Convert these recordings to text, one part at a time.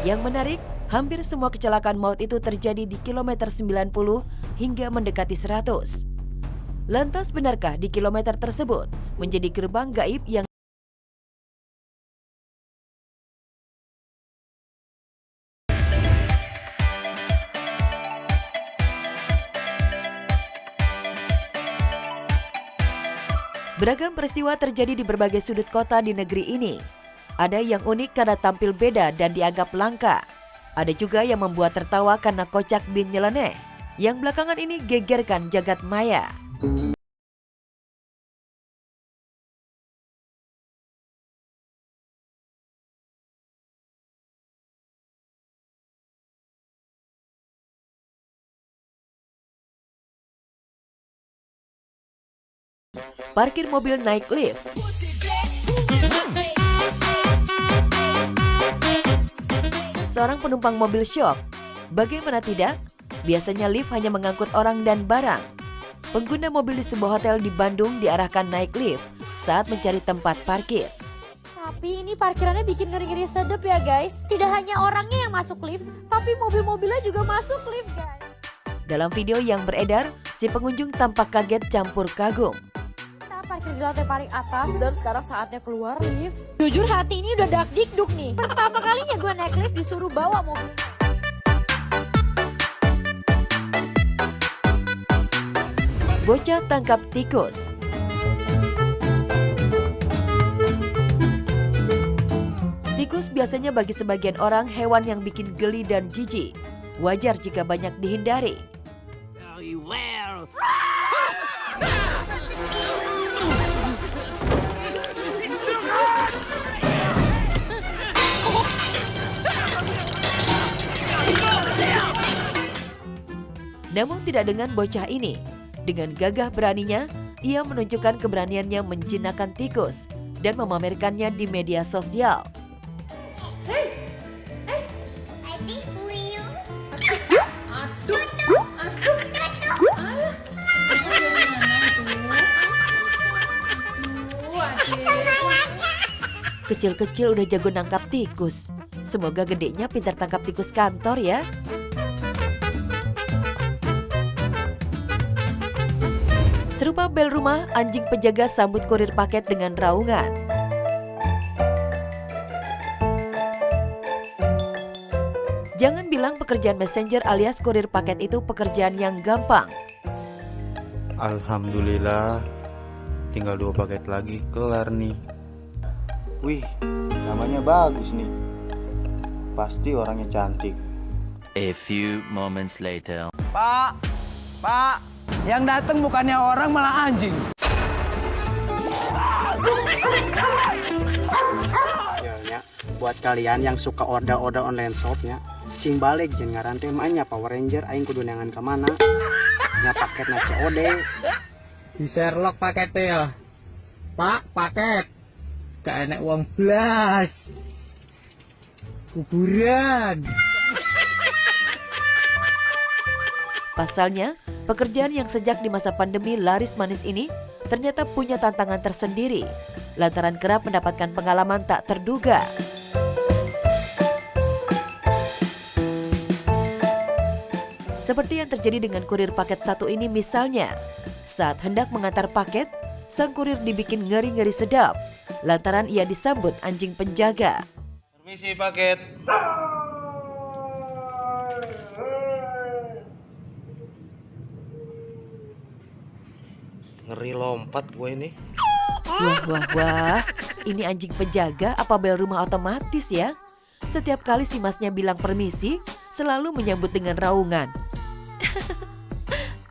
Yang menarik, hampir semua kecelakaan maut itu terjadi di kilometer 90 hingga mendekati 100. Lantas benarkah di kilometer tersebut menjadi gerbang gaib yang beragam peristiwa terjadi di berbagai sudut kota di negeri ini. Ada yang unik karena tampil beda dan dianggap langka. Ada juga yang membuat tertawa karena kocak bin nyeleneh. Yang belakangan ini gegerkan jagat maya. Parkir mobil naik lift. Seorang penumpang mobil syok. Bagaimana tidak? Biasanya lift hanya mengangkut orang dan barang. Pengguna mobil di sebuah hotel di Bandung diarahkan naik lift saat mencari tempat parkir. Tapi ini parkirannya bikin ngeri-ngeri sedep ya guys. Tidak hanya orangnya yang masuk lift, tapi mobil-mobilnya juga masuk lift guys. Dalam video yang beredar, si pengunjung tampak kaget campur kagum. Kita parkir di lantai paling atas dan sekarang saatnya keluar lift. Jujur hati ini udah dak-dikduk nih. Pertama kalinya gue naik lift disuruh bawa mobil. Bocah tangkap tikus. Tikus biasanya bagi sebagian orang hewan yang bikin geli dan jijik. Wajar jika banyak dihindari. Namun tidak dengan bocah ini. Dengan gagah beraninya, ia menunjukkan keberaniannya menjinakkan tikus dan memamerkannya di media sosial. Kecil-kecil udah jago nangkap tikus. Semoga gedenya pintar tangkap tikus kantor ya. Serupa bel rumah, anjing penjaga sambut kurir paket dengan raungan. Jangan bilang pekerjaan messenger alias kurir paket itu pekerjaan yang gampang. Alhamdulillah, tinggal 2 paket lagi kelar nih. Wih, namanya bagus nih. Pasti orangnya cantik. A few moments later. Pak, yang datang bukannya orang malah anjing. Ya, buat kalian yang suka order-order online shopnya, sing balik jeung ngaran teh nya Power Ranger aing kudu neangan ka mana? Nya paket na COD. Di Sherlock paketnya ya. Pak, paket. Gak enak uang blas. Kuburan. Pasalnya, pekerjaan yang sejak di masa pandemi laris manis ini ternyata punya tantangan tersendiri, lantaran kerap mendapatkan pengalaman tak terduga. Seperti yang terjadi dengan kurir paket satu ini misalnya, saat hendak mengantar paket, sang kurir dibikin ngeri-ngeri sedap, lantaran ia disambut anjing penjaga. Permisi paket. Ngeri lompat gue ini. Wah, ini anjing penjaga apa bel rumah otomatis ya? Setiap kali si masnya bilang permisi, selalu menyambut dengan raungan.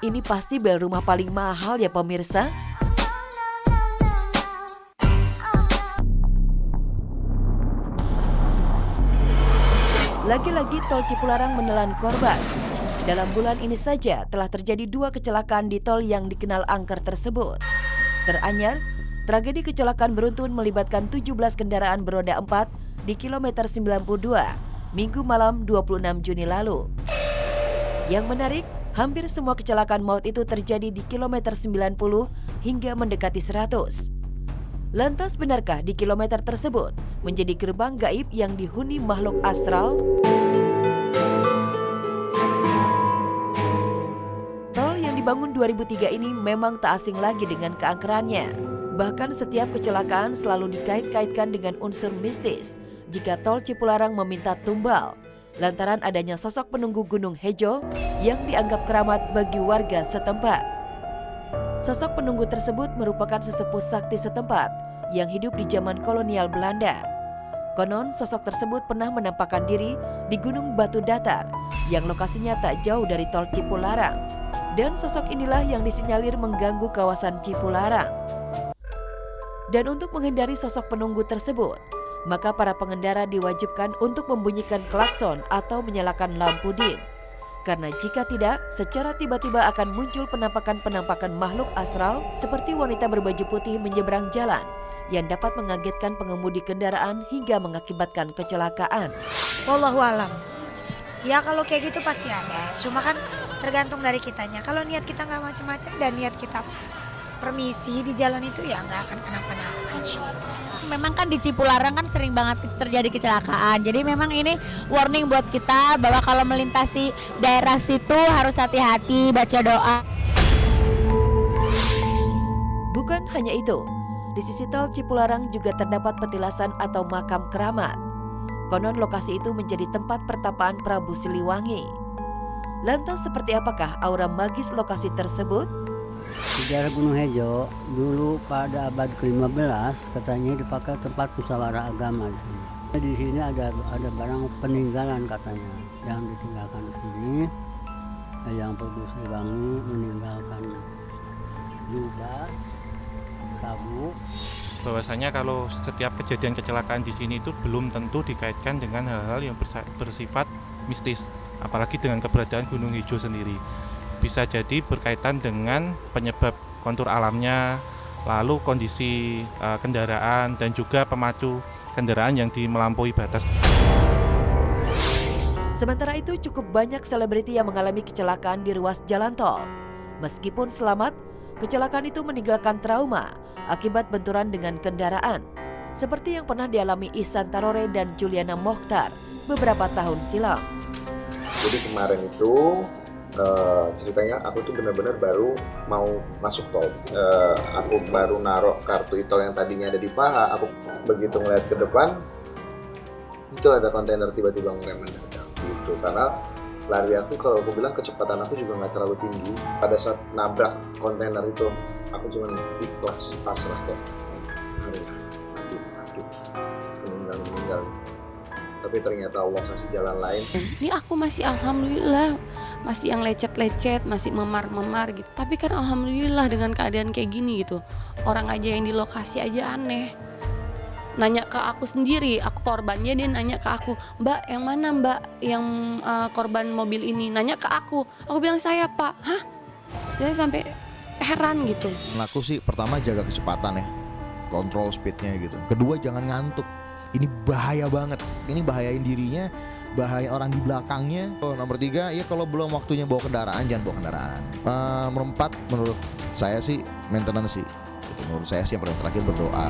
Ini pasti bel rumah paling mahal ya pemirsa. Lagi-lagi tol Cipularang menelan korban. Dalam bulan ini saja telah terjadi 2 kecelakaan di tol yang dikenal angker tersebut. Teranyar, tragedi kecelakaan beruntun melibatkan 17 kendaraan beroda 4 di kilometer 92, Minggu malam 26 Juni lalu. Yang menarik, hampir semua kecelakaan maut itu terjadi di kilometer 90 hingga mendekati 100. Lantas benarkah di kilometer tersebut menjadi gerbang gaib yang dihuni makhluk astral? Tol yang dibangun 2003 ini memang tak asing lagi dengan keangkerannya. Bahkan setiap kecelakaan selalu dikait-kaitkan dengan unsur mistis jika tol Cipularang meminta tumbal, lantaran adanya sosok penunggu Gunung Hejo yang dianggap keramat bagi warga setempat. Sosok penunggu tersebut merupakan sesepuh sakti setempat yang hidup di zaman kolonial Belanda. Konon sosok tersebut pernah menampakkan diri di Gunung Batu Datar yang lokasinya tak jauh dari tol Cipularang. Dan sosok inilah yang disinyalir mengganggu kawasan Cipularang. Dan untuk menghindari sosok penunggu tersebut, maka para pengendara diwajibkan untuk membunyikan klakson atau menyalakan lampu dim. Karena jika tidak, secara tiba-tiba akan muncul penampakan-penampakan makhluk astral seperti wanita berbaju putih menyeberang jalan yang dapat mengagetkan pengemudi kendaraan hingga mengakibatkan kecelakaan. Wallahualam. Ya kalau kayak gitu pasti ada. Cuma kan tergantung dari kitanya. Kalau niat kita nggak macam-macam dan niat kita permisi di jalan itu ya nggak akan kenapa-napa insya Allah. Memang kan di Cipularang kan sering banget terjadi kecelakaan. Jadi memang ini warning buat kita bahwa kalau melintasi daerah situ harus hati-hati, baca doa. Bukan hanya itu, di sisi tol Cipularang juga terdapat petilasan atau makam keramat. Konon lokasi itu menjadi tempat pertapaan Prabu Siliwangi. Lantas seperti apakah aura magis lokasi tersebut? Di daerah Gunung Hejo, dulu pada abad ke-15 katanya dipakai tempat musyawarah agama di sini. Di sini ada barang peninggalan katanya yang ditinggalkan di sini. Yang Prabu Siliwangi meninggalkan jubah, sabuk. Bahwasanya kalau setiap kejadian kecelakaan di sini itu belum tentu dikaitkan dengan hal-hal yang bersifat mistis, apalagi dengan keberadaan Gunung Hejo sendiri. Bisa jadi berkaitan dengan penyebab kontur alamnya, lalu kondisi kendaraan dan juga pemacu kendaraan yang melampaui batas. Sementara itu cukup banyak selebriti yang mengalami kecelakaan di ruas jalan tol. Meskipun selamat, kecelakaan itu meninggalkan trauma akibat benturan dengan kendaraan, seperti yang pernah dialami Ihsan Tarore dan Juliana Mokhtar beberapa tahun silam. Jadi kemarin itu ceritanya aku tuh benar-benar baru mau masuk tol. Aku baru naruh kartu e-tol yang tadinya ada di paha. Aku begitu ngeliat ke depan, itu ada kontainer tiba-tiba ngerem mendadak gitu. Karena lari aku, kalau aku bilang kecepatan aku juga nggak terlalu tinggi. Pada saat nabrak kontainer itu, aku cuma ikhlas, pasrah kayak mati, meninggal. Tapi ternyata Allah kasih jalan lain. Ini aku masih alhamdulillah, masih yang lecet-lecet, masih memar-memar gitu. Tapi kan alhamdulillah dengan keadaan kayak gini gitu. Orang aja yang di lokasi aja aneh. Nanya ke aku sendiri, aku korbannya, dia nanya ke aku, "Mbak, yang mana Mbak yang korban mobil ini?" Nanya ke aku bilang saya, "Pak." Hah? Jadi sampai heran gitu. Aku sih pertama jaga kecepatan ya, kontrol speednya gitu. Kedua jangan ngantuk. Ini bahaya banget. Ini bahayain dirinya, bahayain orang di belakangnya. Nomor 3, ya kalau belum waktunya bawa kendaraan, jangan bawa kendaraan. Nomor 4, menurut saya sih maintenance sih. Menurut saya sih yang paling terakhir berdoa.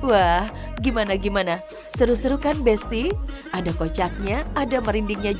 Wah, gimana? Seru-seru kan Besti? Ada kocaknya, ada merindingnya